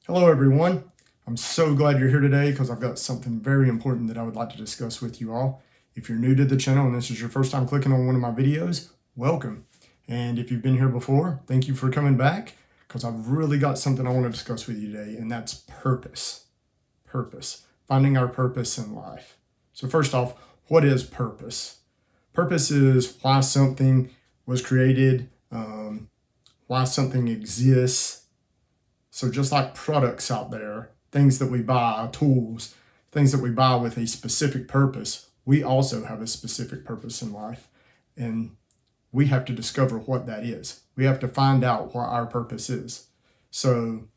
Hello, everyone. I'm so glad you're here today because I've got something very important that I would like to discuss with you all. If you're new to the channel and this is your first time clicking on one of my videos, welcome. And if you've been here before, thank you for coming back because I've really got something I want to discuss with you today, and that's purpose. Purpose. Finding our purpose in life. So first off, what is purpose? Purpose is why something was created, why something exists. So just like products out there, things that we buy, tools, things that we buy with a specific purpose, we also have a specific purpose in life. And we have to discover what that is. We have to find out what our purpose is. So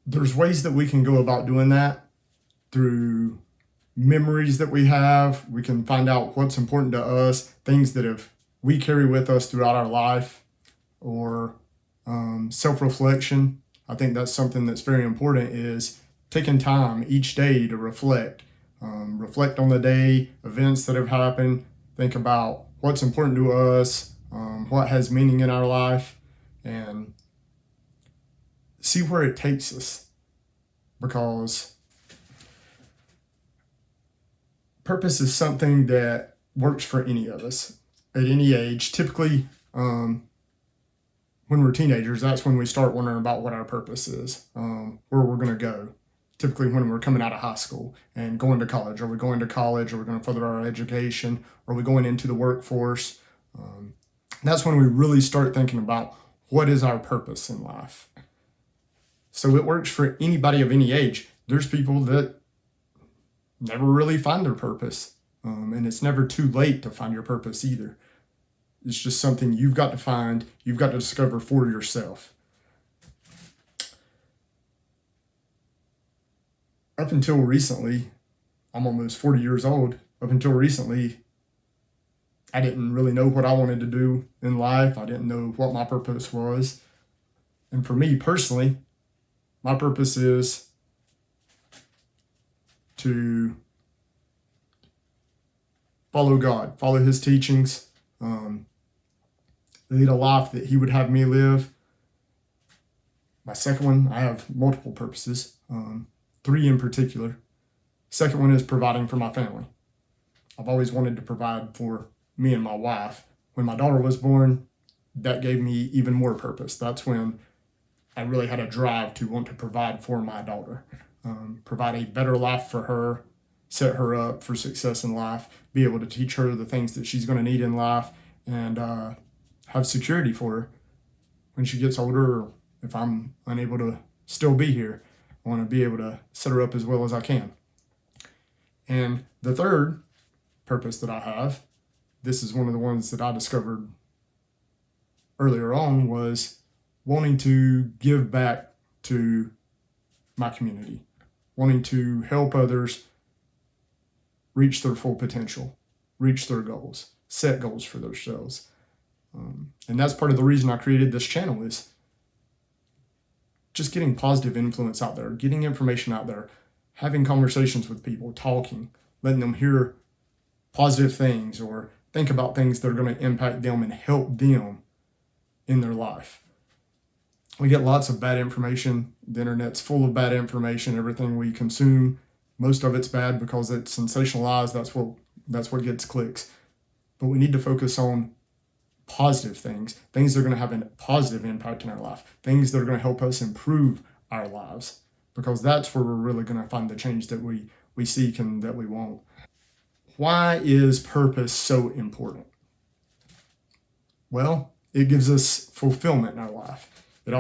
there's ways that we can go about doing that through memories that we have. We can find out what's important to us, things that we carry with us throughout our life, or self-reflection. I think that's something that's very important, is taking time each day to reflect. Reflect on the day, events that have happened, think about what's important to us, what has meaning in our life, and see where it takes us. Because purpose is something that works for any of us at any age. Typically, when we're teenagers, that's when we start wondering about what our purpose is, where we're going to go. Typically when we're coming out of high school and going to college. Are we going to college? Are we going to further our education? Are we going into the workforce? That's when we really start thinking about what is our purpose in life. So it works for anybody of any age. There's people that never really find their purpose, and it's never too late to find your purpose either. It's just something you've got to find, you've got to discover for yourself. Up until recently, I'm almost 40 years old. Up until recently, I didn't really know what I wanted to do in life. I didn't know what my purpose was. And for me personally, my purpose is to follow God, follow His teachings, lead a life that He would have me live. My second one, I have multiple purposes, 3 in particular. Second one is providing for my family. I've always wanted to provide for me and my wife. When my daughter was born, that gave me even more purpose. That's when I really had a drive to want to provide for my daughter, provide a better life for her, set her up for success in life, be able to teach her the things that she's going to need in life, and have security for her when she gets older, or if I'm unable to still be here. I want to be able to set her up as well as I can. And the third purpose that I have, this is one of the ones that I discovered earlier on, was wanting to give back to my community, wanting to help others reach their full potential, reach their goals, set goals for themselves. And that's part of the reason I created this channel, is just getting positive influence out there, getting information out there, having conversations with people, talking, letting them hear positive things or think about things that are going to impact them and help them in their life. We get lots of bad information. The internet's full of bad information. Everything we consume, most of it's bad because it's sensationalized. That's what gets clicks. But we need to focus on positive things that are going to have a positive impact in our life, things that are going to help us improve our lives, because that's where we're really going to find the change that we seek and that we want. Why is purpose so important? Well, it gives us fulfillment in our life. It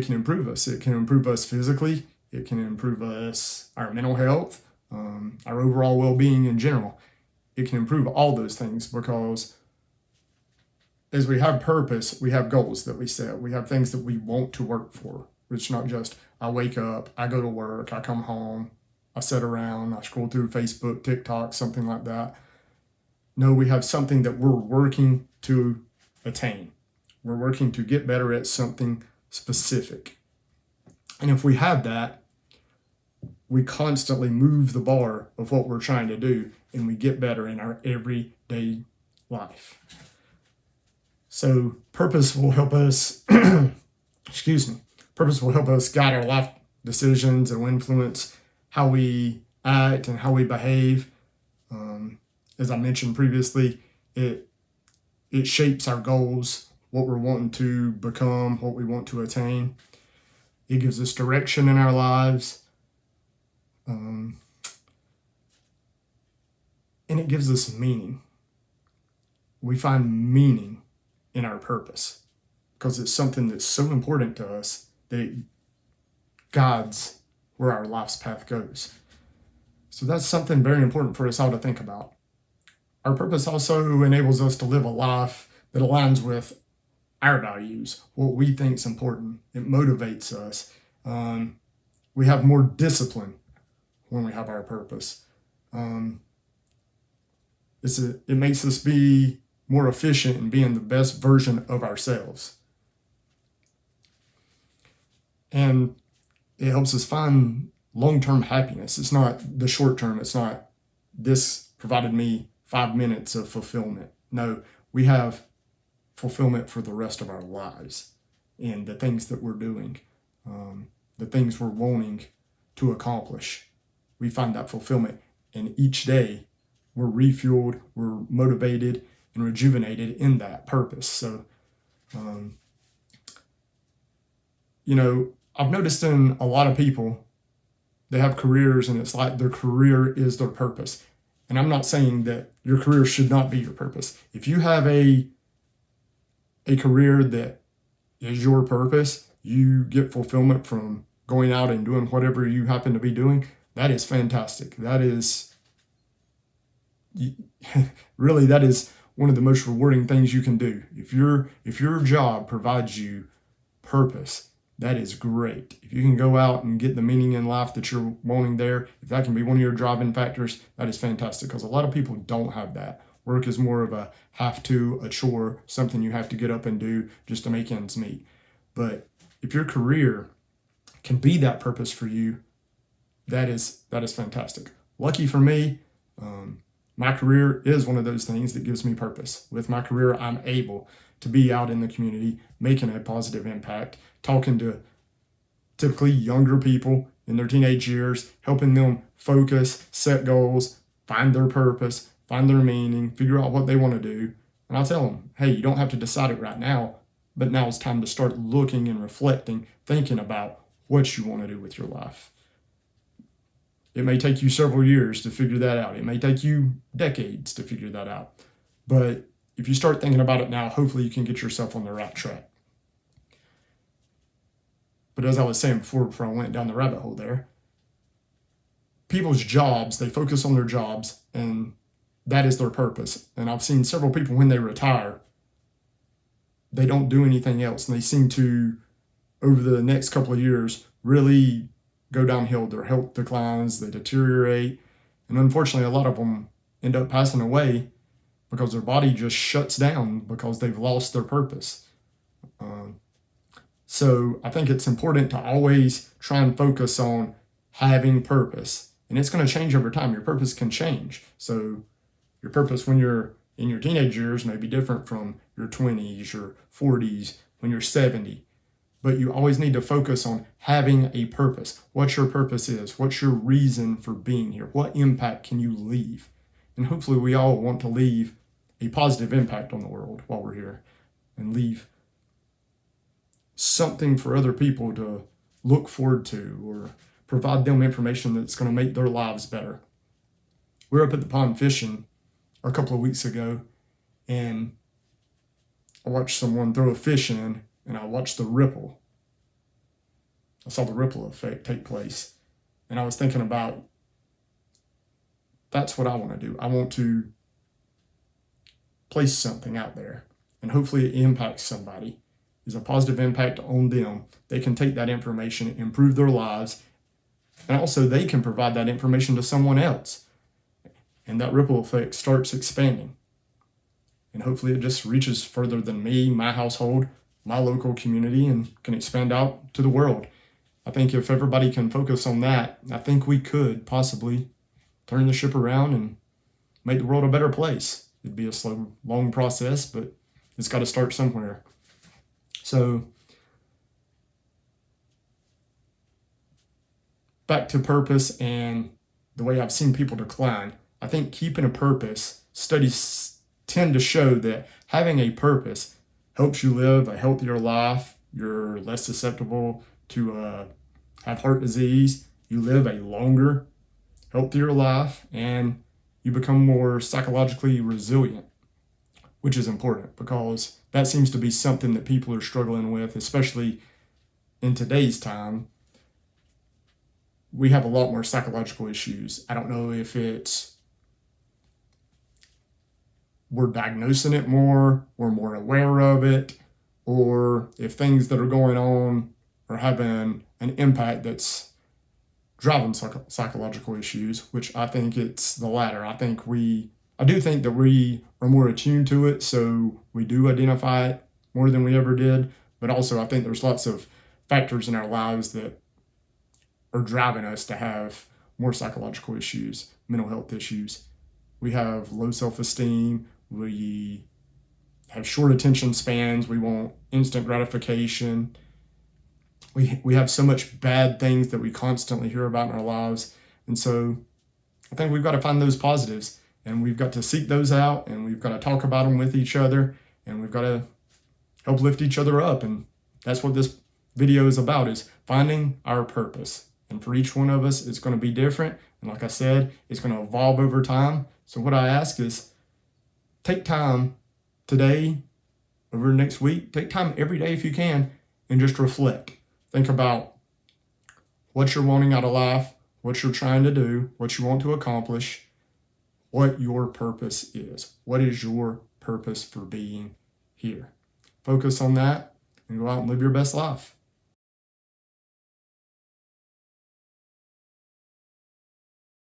can improve us. It can improve us physically. It can improve us, our mental health, our overall well-being in general. It can improve all those things, because as we have purpose, we have goals that we set. We have things that we want to work for. It's not just I wake up, I go to work, I come home, I sit around, I scroll through Facebook, TikTok, something like that. No, we have something that we're working to attain. We're working to get better at something specific. And if we have that, we constantly move the bar of what we're trying to do, and we get better in our everyday life. So purpose will help us excuse me, purpose will help us guide our life decisions and will influence how we act and how we behave. As I mentioned previously, it shapes our goals, what we're wanting to become, what we want to attain. It gives us direction in our lives. And it gives us meaning. We find meaning in our purpose because it's something that's so important to us that it guides where our life's path goes. So that's something very important for us all to think about. Our purpose also enables us to live a life that aligns with our values, what we think is important. It motivates us. We have more discipline when we have our purpose. It makes us be more efficient in being the best version of ourselves. And it helps us find long-term happiness. It's not the short term. It's not this provided me 5 minutes of fulfillment. No, we have fulfillment for the rest of our lives in the things that we're doing, the things we're wanting to accomplish. We find that fulfillment, and each day we're refueled, we're motivated, and rejuvenated in that purpose. So, I've noticed in a lot of people, they have careers and it's like their career is their purpose. And I'm not saying that your career should not be your purpose. If you have a career that is your purpose, you get fulfillment from going out and doing whatever you happen to be doing, that is fantastic. That is really, that is one of the most rewarding things you can do. If your job provides you purpose, that is great. If you can go out and get the meaning in life that you're wanting there, if that can be one of your driving factors, that is fantastic, because a lot of people don't have that. Work is more of a have to, a chore, something you have to get up and do just to make ends meet. But if your career can be that purpose for you, that is fantastic. Lucky for me, my career is one of those things that gives me purpose. With my career, I'm able to be out in the community, making a positive impact, talking to typically younger people in their teenage years, helping them focus, set goals, find their purpose, find their meaning, figure out what they want to do. And I tell them, hey, you don't have to decide it right now, but now it's time to start looking and reflecting, thinking about what you want to do with your life. It may take you several years to figure that out. It may take you decades to figure that out. But if you start thinking about it now, hopefully you can get yourself on the right track. But as I was saying before I went down the rabbit hole there, people's jobs, they focus on their jobs, and that is their purpose. And I've seen several people, when they retire, they don't do anything else. And they seem to, over the next couple of years, really go downhill. Their health declines, they deteriorate. And unfortunately, a lot of them end up passing away because their body just shuts down because they've lost their purpose. So I think it's important to always try and focus on having purpose. And it's going to change over time. Your purpose can change. So your purpose when you're in your teenage years may be different from your 20s, your 40s, when you're 70. But you always need to focus on having a purpose. What your purpose is. What's your reason for being here? What impact can you leave? And hopefully we all want to leave a positive impact on the world while we're here and leave something for other people to look forward to or provide them information that's going to make their lives better. We were up at the pond fishing a couple of weeks ago, and I watched someone throw a fish in, and I watched the ripple. I saw the ripple effect take place, and I was thinking about, that's what I want to do. I want to place something out there, and hopefully it impacts somebody. Is a positive impact on them. They can take that information, improve their lives, and also they can provide that information to someone else. And that ripple effect starts expanding. And hopefully it just reaches further than me, my household, my local community, and can expand out to the world. I think if everybody can focus on that, I think we could possibly turn the ship around and make the world a better place. It'd be a slow, long process, but it's got to start somewhere. So back to purpose and the way I've seen people decline, I think keeping a purpose, studies tend to show that having a purpose helps you live a healthier life. You're less susceptible to have heart disease. You live a longer, healthier life, and you become more psychologically resilient, which is important because that seems to be something that people are struggling with, especially in today's time. We have a lot more psychological issues. I don't know if it's we're diagnosing it more, we're more aware of it, or if things that are going on are having an impact that's driving psychological issues, which I think it's the latter. I do think that we are more attuned to it, so we do identify it more than we ever did. But also, I think there's lots of factors in our lives that are driving us to have more psychological issues, mental health issues. We have low self-esteem. We have short attention spans. We want instant gratification. We have so much bad things that we constantly hear about in our lives. And so I think we've got to find those positives, and we've got to seek those out, and we've got to talk about them with each other, and we've got to help lift each other up. And that's what this video is about, is finding our purpose. And for each one of us, it's going to be different. And like I said, it's going to evolve over time. So what I ask is take time today, over next week, take time every day if you can, and just reflect. Think about what you're wanting out of life, what you're trying to do, what you want to accomplish, what your purpose is. What is your purpose for being here? Focus on that and go out and live your best life.